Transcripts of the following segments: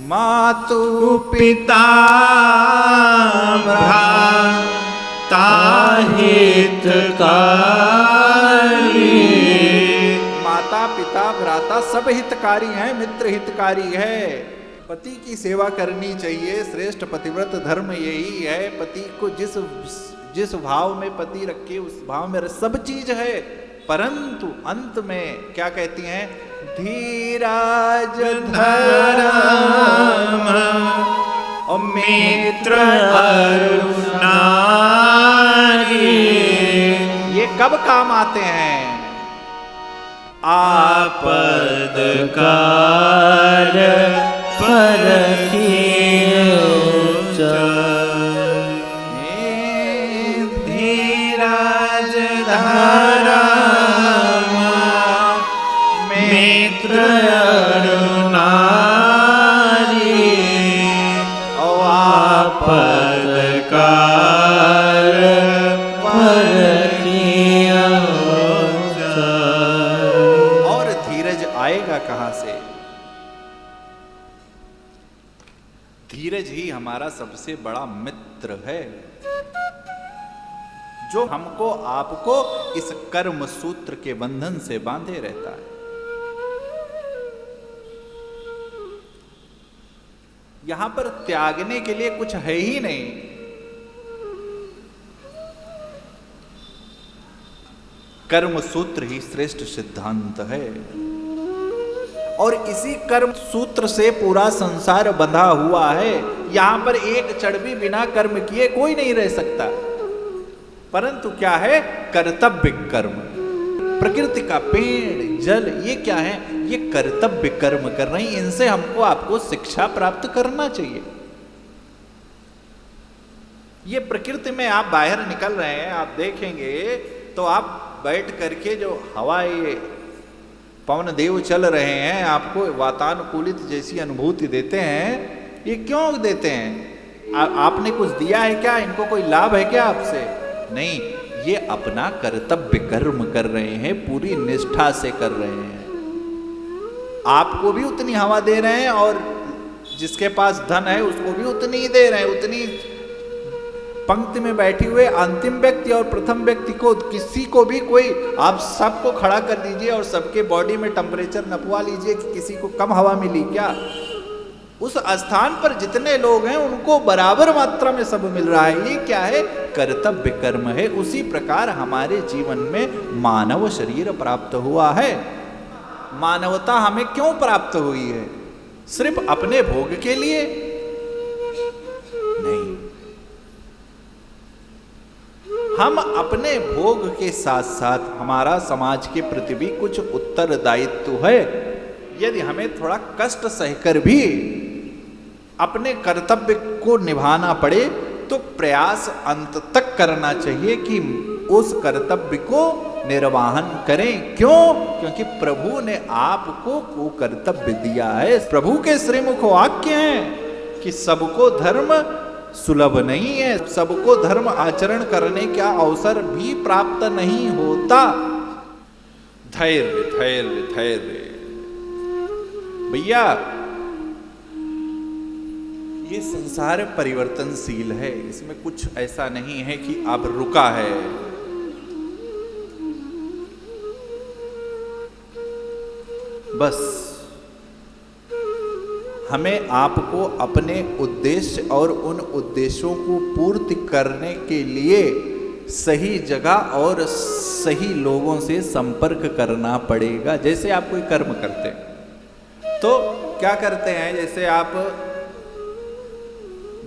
मातु पिता भ्राता हितकारी। माता पिता भ्राता सब हितकारी हैं, मित्र हितकारी है। पति की सेवा करनी चाहिए, श्रेष्ठ पतिव्रत धर्म यही है। पति को जिस भाव में पति रखे उस भाव में सब चीज है। परंतु अंत में क्या कहती हैं? धीराज धर्म और मित्र अरुणारी, ये कब काम आते हैं? आपद काल धीराज धर्म मित्र अरुणारी और आपद काल और धीरज आएगा कहां से? धीरज ही हमारा सबसे बड़ा मित्र है, जो हमको आपको इस कर्म सूत्र के बंधन से बांधे रहता है। यहां पर त्यागने के लिए कुछ है ही नहीं। कर्म सूत्र ही श्रेष्ठ सिद्धांत है और इसी कर्म सूत्र से पूरा संसार बंधा हुआ है। यहां पर एक क्षण भी बिना कर्म किए कोई नहीं रह सकता। परंतु क्या है? कर्तव्य कर्म। प्रकृति का पेड़ जल ये क्या है? ये कर्तव्य कर्म कर रही। इनसे हमको आपको शिक्षा प्राप्त करना चाहिए। ये प्रकृति में आप बाहर निकल रहे हैं, आप देखेंगे तो आप बैठ करके जो हवा ये पवन देव चल रहे हैं आपको वातानुकूलित जैसी अनुभूति देते हैं। ये क्यों देते हैं? आपने कुछ दिया है क्या? इनको कोई लाभ है क्या आपसे? नहीं, ये अपना कर्तव्य कर्म कर रहे हैं, पूरी निष्ठा से कर रहे हैं। आपको भी उतनी हवा दे रहे हैं और जिसके पास धन है उसको भी उतनी ही दे रहे हैं। उतनी पंक्ति में बैठे हुए अंतिम व्यक्ति और प्रथम व्यक्ति को किसी को भी कोई आप सबको खड़ा कर दीजिए और सबके बॉडी में टेम्परेचर नपवा लीजिए कि किसी को कम हवा मिली क्या? उस स्थान पर जितने लोग हैं उनको बराबर मात्रा में सब मिल रहा है। ये क्या है? कर्तव्य कर्म है। उसी प्रकार हमारे जीवन में मानव शरीर प्राप्त हुआ है। मानवता हमें क्यों प्राप्त हुई है? सिर्फ अपने भोग के लिए नहीं, हम अपने भोग के साथ साथ हमारा समाज के प्रति भी कुछ उत्तरदायित्व है। यदि हमें थोड़ा कष्ट सहकर भी अपने कर्तव्य को निभाना पड़े तो प्रयास अंत तक करना चाहिए कि उस कर्तव्य को निर्वाहन करें। क्यों? क्योंकि प्रभु ने आपको वो कर्तव्य दिया है। प्रभु के श्रीमुख वाक्य हैं कि सबको धर्म सुलभ नहीं है, सबको धर्म आचरण करने का अवसर भी प्राप्त नहीं होता। धैर्य धैर्य धैर्य। भैया ये संसार परिवर्तनशील है, इसमें कुछ ऐसा नहीं है कि अब रुका है। बस हमें आपको अपने उद्देश्य और उन उद्देश्यों को पूर्ति करने के लिए सही जगह और सही लोगों से संपर्क करना पड़ेगा। जैसे आप कोई कर्म करते हैं तो क्या करते हैं? जैसे आप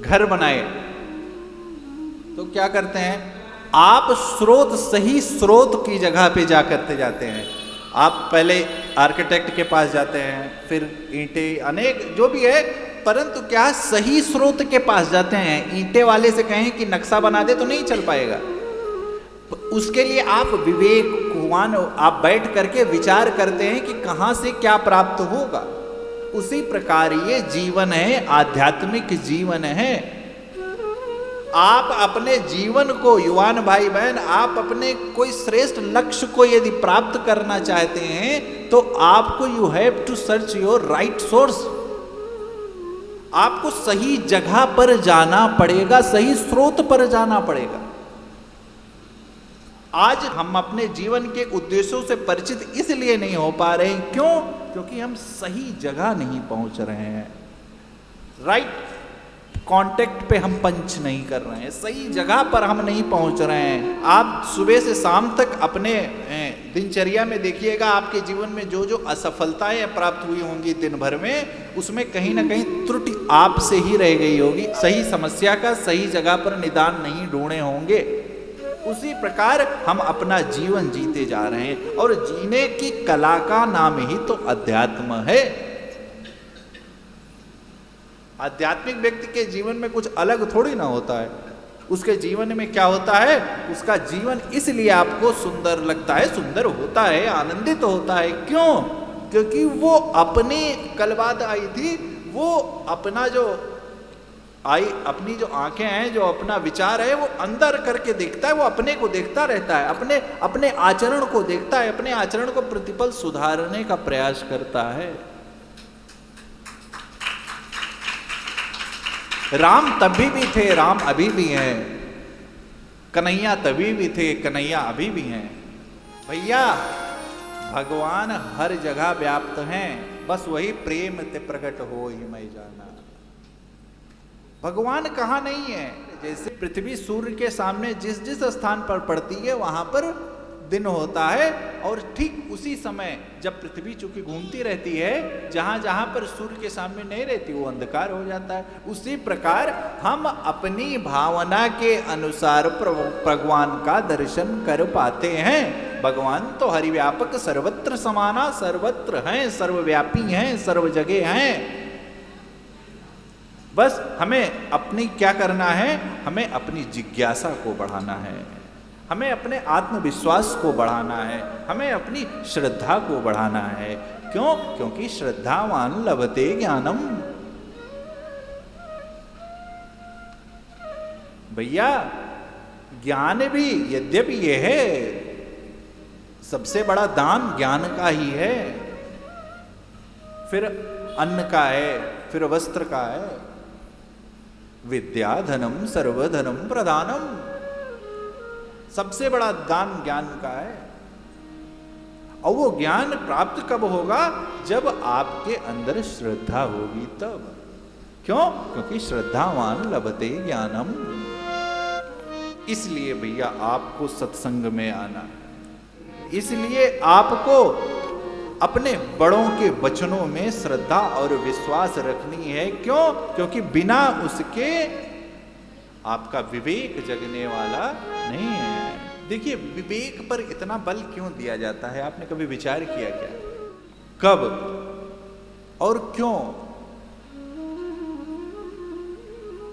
घर बनाए तो क्या करते हैं? आप सही स्रोत की जगह पे जाते हैं। आप पहले आर्किटेक्ट के पास जाते हैं, फिर ईंटें अनेक जो भी है, परंतु क्या सही स्रोत के पास जाते हैं। ईंटे वाले से कहें कि नक्शा बना दे तो नहीं चल पाएगा। उसके लिए आप विवेकवान आप बैठ करके विचार करते हैं कि कहां से क्या प्राप्त होगा। उसी प्रकार ये जीवन है, आध्यात्मिक जीवन है। आप अपने जीवन को, युवान भाई बहन, आप अपने कोई श्रेष्ठ लक्ष्य को यदि प्राप्त करना चाहते हैं तो आपको you have to search your right source. आपको सही जगह पर जाना पड़ेगा, सही स्रोत पर जाना पड़ेगा। आज हम अपने जीवन के उद्देश्यों से परिचित इसलिए नहीं हो पा रहे हैं, क्यों? क्योंकि हम सही जगह नहीं पहुंच रहे हैं, राइट कांटेक्ट पे हम पंच नहीं कर रहे हैं, सही जगह पर हम नहीं पहुंच रहे हैं। आप सुबह से शाम तक अपने दिनचर्या में देखिएगा, आपके जीवन में जो जो असफलताएं प्राप्त हुई होंगी दिन भर में, उसमें कहीं ना कहीं त्रुटि आपसे ही रह गई होगी। सही समस्या का सही जगह पर निदान नहीं ढूंढे होंगे। उसी प्रकार हम अपना जीवन जीते जा रहे हैं, और जीने की कला का नाम ही तो अध्यात्म है। आध्यात्मिक व्यक्ति के जीवन में कुछ अलग थोड़ी ना होता है। उसके जीवन में क्या होता है, उसका जीवन इसलिए आपको सुंदर लगता है, सुंदर होता है, आनंदित होता है। क्यों? क्योंकि वो अपनी, कल बात आई थी, वो अपना जो अपनी जो आंखें हैं, जो अपना विचार है, वो अंदर करके देखता है, वो अपने को देखता रहता है, अपने आचरण को देखता है, अपने आचरण को प्रतिपल सुधारने का प्रयास करता है। राम तभी भी थे, राम अभी भी हैं। कन्हैया तभी भी थे, कन्हैया अभी भी हैं। भैया भगवान हर जगह व्याप्त हैं, बस वही प्रेम ते प्रकट हो ही मैं जाना। भगवान कहाँ नहीं है? जैसे पृथ्वी सूर्य के सामने जिस जिस स्थान पर पड़ती है वहां पर दिन होता है, और ठीक उसी समय जब पृथ्वी चूंकि घूमती रहती है, जहां जहां पर सूर्य के सामने नहीं रहती वो अंधकार हो जाता है। उसी प्रकार हम अपनी भावना के अनुसार भगवान का दर्शन कर पाते हैं। भगवान तो हरिव्यापक सर्वत्र समाना, सर्वत्र हैं, सर्वव्यापी हैं, सर्व जगह हैं। बस हमें अपनी क्या करना है, हमें अपनी जिज्ञासा को बढ़ाना है, हमें अपने आत्मविश्वास को बढ़ाना है, हमें अपनी श्रद्धा को बढ़ाना है। क्यों? क्योंकि श्रद्धावान लभते ज्ञानम। भैया ज्ञान भी यद्यपि ये है, सबसे बड़ा दान ज्ञान का ही है, फिर अन्न का है, फिर वस्त्र का है। विद्या धनम सर्वधनम प्रदानम, सबसे बड़ा दान ज्ञान का है। और वो ज्ञान प्राप्त कब होगा? जब आपके अंदर श्रद्धा होगी तब। क्यों? क्योंकि श्रद्धावान लभते ज्ञानम। इसलिए भैया आपको सत्संग में आना, इसलिए आपको अपने बड़ों के वचनों में श्रद्धा और विश्वास रखनी है। क्यों? क्योंकि बिना उसके आपका विवेक जगने वाला नहीं है। देखिए विवेक पर इतना बल क्यों दिया जाता है, आपने कभी विचार किया क्या? कब और क्यों,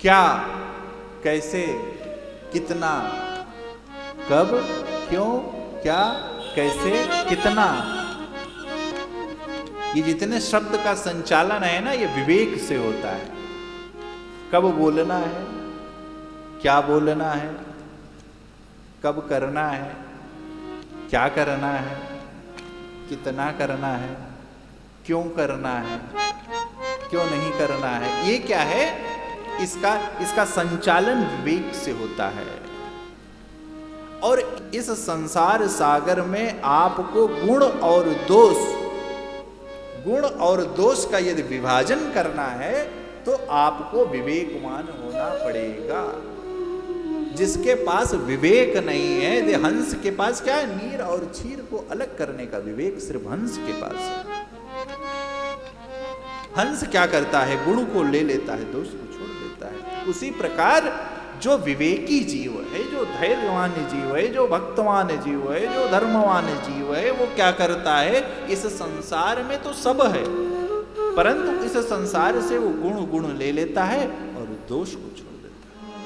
क्या, कैसे, कितना, कब, क्यों, क्या, कैसे, कितना, ये जितने शब्द का संचालन है ना, ये विवेक से होता है। कब बोलना है, क्या बोलना है, कब करना है, क्या करना है, कितना करना है, क्यों करना है, क्यों नहीं करना है, ये क्या है? इसका संचालन विवेक से होता है। और इस संसार सागर में आपको गुण और दोष का यदि विभाजन करना है तो आपको विवेकवान होना पड़ेगा। जिसके पास विवेक नहीं है, यदि हंस के पास क्या है, नीर और क्षीर को अलग करने का विवेक सिर्फ हंस के पास है। हंस क्या करता है? गुण को ले लेता है, दोष को छोड़ देता है। उसी प्रकार जो विवेकी जीव है, जो धैर्यवान जीव है, जो भक्तवान जीव है, जो धर्मवान जीव है, वो क्या करता है? इस संसार में तो सब है, परंतु इस संसार से वो गुण ले लेता है और दोष को छोड़ देता है।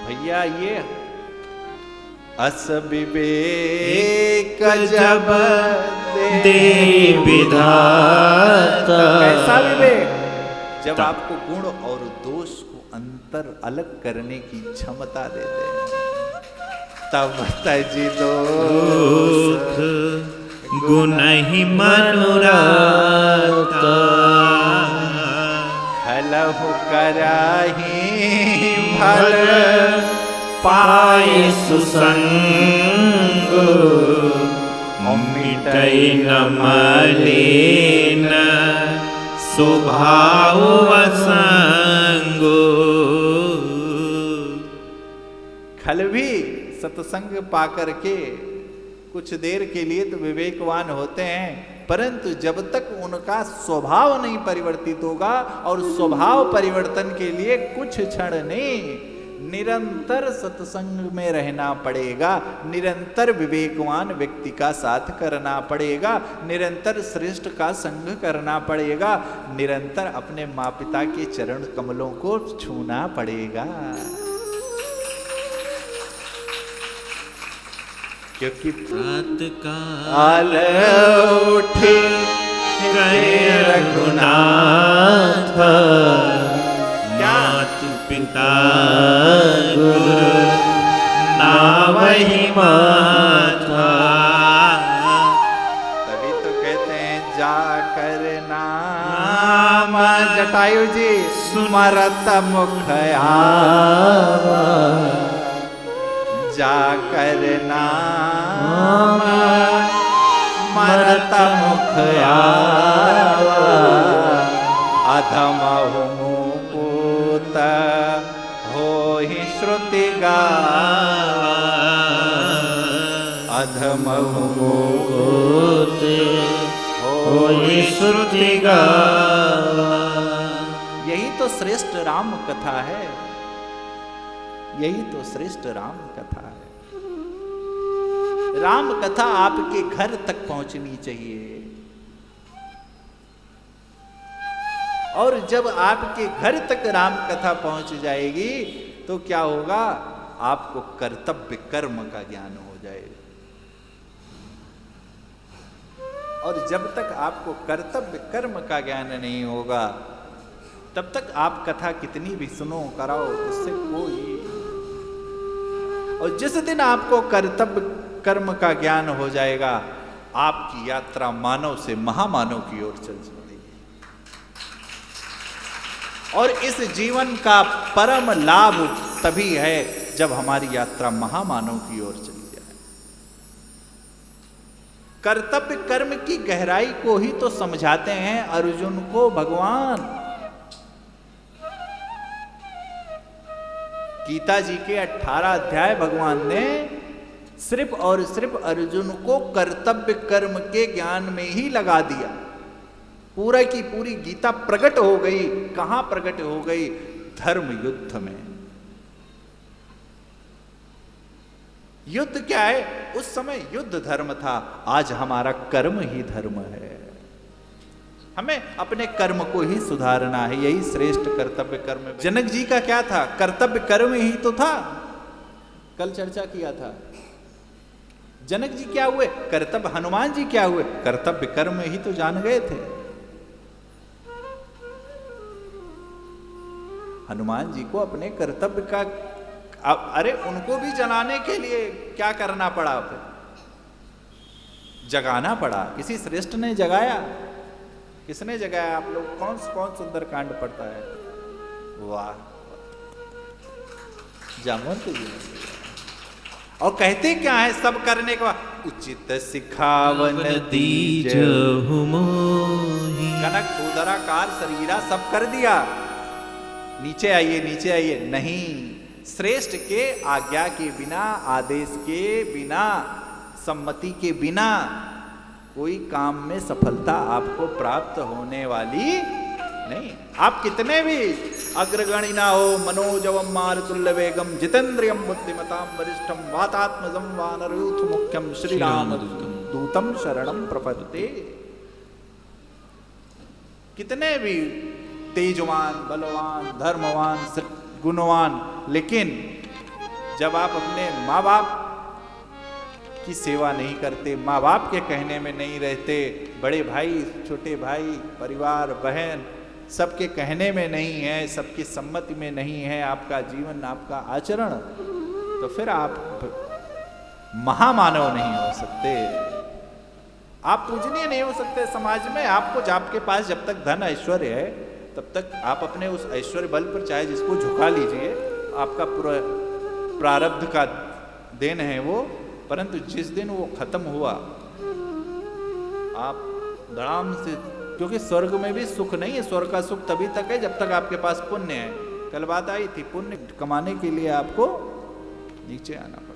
भैया ये अस विवेक जब दे विधाता। कैसा विवेक? जब आपको गुण और दोष को अंतर अलग करने की क्षमता देते हैं, तब तजी दोष गुण ही मनोरथ कलहु कराही भल पाए सुसंग मिटई न मलिन स्वभाव असंग। खल भी सत्संग पाकर के कुछ देर के लिए तो विवेकवान होते हैं, परंतु जब तक उनका स्वभाव नहीं परिवर्तित होगा, और स्वभाव परिवर्तन के लिए कुछ क्षण नहीं, निरंतर सत्संग में रहना पड़ेगा, निरंतर विवेकवान व्यक्ति का साथ करना पड़ेगा, निरंतर श्रेष्ठ का संग करना पड़ेगा, निरंतर अपने माँ पिता के चरण कमलों को छूना पड़ेगा। क्योंकि प्रातःकाल उठे करे रघुनाथ मातु पिता गुरु नावहि माथा। तभी तो कहते हैं जाकर नाम जटायु जी स्मरत मुख आवा, जाकर नाम मरत मुख आवा, अधमहु मुकुत होहि श्रुति गावा, अधमहु मुकुत होहि श्रुति गावा। यही तो श्रेष्ठ राम कथा है, यही तो श्रेष्ठ राम कथा है। राम कथा आपके घर तक पहुंचनी चाहिए, और जब आपके घर तक राम कथा पहुंच जाएगी तो क्या होगा, आपको कर्तव्य कर्म का ज्ञान हो जाएगा। और जब तक आपको कर्तव्य कर्म का ज्ञान नहीं होगा, तब तक आप कथा कितनी भी सुनो कराओ, उससे कोई। और जिस दिन आपको कर्तव्य कर्म का ज्ञान हो जाएगा, आपकी यात्रा मानव से महामानव की ओर चल पड़ेगी। और इस जीवन का परम लाभ तभी है जब हमारी यात्रा महामानव की ओर चली जाए। कर्तव्य कर्म की गहराई को ही तो समझाते हैं अर्जुन को भगवान। गीता जी के 18 अध्याय भगवान ने सिर्फ और सिर्फ अर्जुन को कर्तव्य कर्म के ज्ञान में ही लगा दिया। पूरा की पूरी गीता प्रकट हो गई। कहां प्रकट हो गई? धर्म युद्ध में। युद्ध क्या है? उस समय युद्ध धर्म था, आज हमारा कर्म ही धर्म है। हमें अपने कर्म को ही सुधारना है, यही श्रेष्ठ कर्तव्य कर्म। जनक जी का क्या था? कर्तव्य कर्म ही तो था, कल चर्चा किया था। जनक जी क्या हुए? कर्तव्य। हनुमान जी क्या हुए? कर्तव्य कर्म ही तो जान गए थे। हनुमान जी को अपने कर्तव्य का, अरे उनको भी जनाने के लिए क्या करना पड़ा? फिर जगाना पड़ा। किसी श्रेष्ठ ने जगाया? किसने जगाया? आप लोग कौन सुंदर कांड पढ़ता है? वाह, जामवंत जी। और कहते क्या है सब करने के बाद? उचित सिखावन दीजहु मोहि। कनक उदरा कार शरीरा सब कर दिया, नीचे आइए नीचे आइए। नहीं, श्रेष्ठ के आज्ञा के बिना, आदेश के बिना, सम्मति के बिना कोई काम में सफलता आपको प्राप्त होने वाली नहीं। आप कितने भी अग्रगणी ना हो, मनोजवम मारुतुल्य वेगम जितेंद्रियम बुद्धिमताम वरिष्ठम वातात्मजम वानरयूथ मुख्यम श्री राम दूतम शरणम प्रपद्ये। कितने भी तेजवान, बलवान, धर्मवान, गुणवान, लेकिन जब आप अपने माँ बाप की सेवा नहीं करते, माँ बाप के कहने में नहीं रहते, बड़े भाई, छोटे भाई, परिवार, बहन सबके कहने में नहीं है, सबकी सम्मति में नहीं है आपका जीवन, आपका आचरण, तो फिर आप महामानव नहीं हो सकते, आप पूजनीय नहीं हो सकते समाज में। आपको आपके पास जब तक धन ऐश्वर्य है, तब तक आप अपने उस ऐश्वर्य बल पर चाहे जिसको झुका लीजिए, आपका पूरा प्रारब्ध का देन है वो, परंतु जिस दिन वो खत्म हुआ आप धड़ाम से, क्योंकि स्वर्ग में भी सुख नहीं है, स्वर्ग का सुख तभी तक है जब तक आपके पास पुण्य है। कल बात आई थी, पुण्य कमाने के लिए आपको नीचे आना पड़ेगा।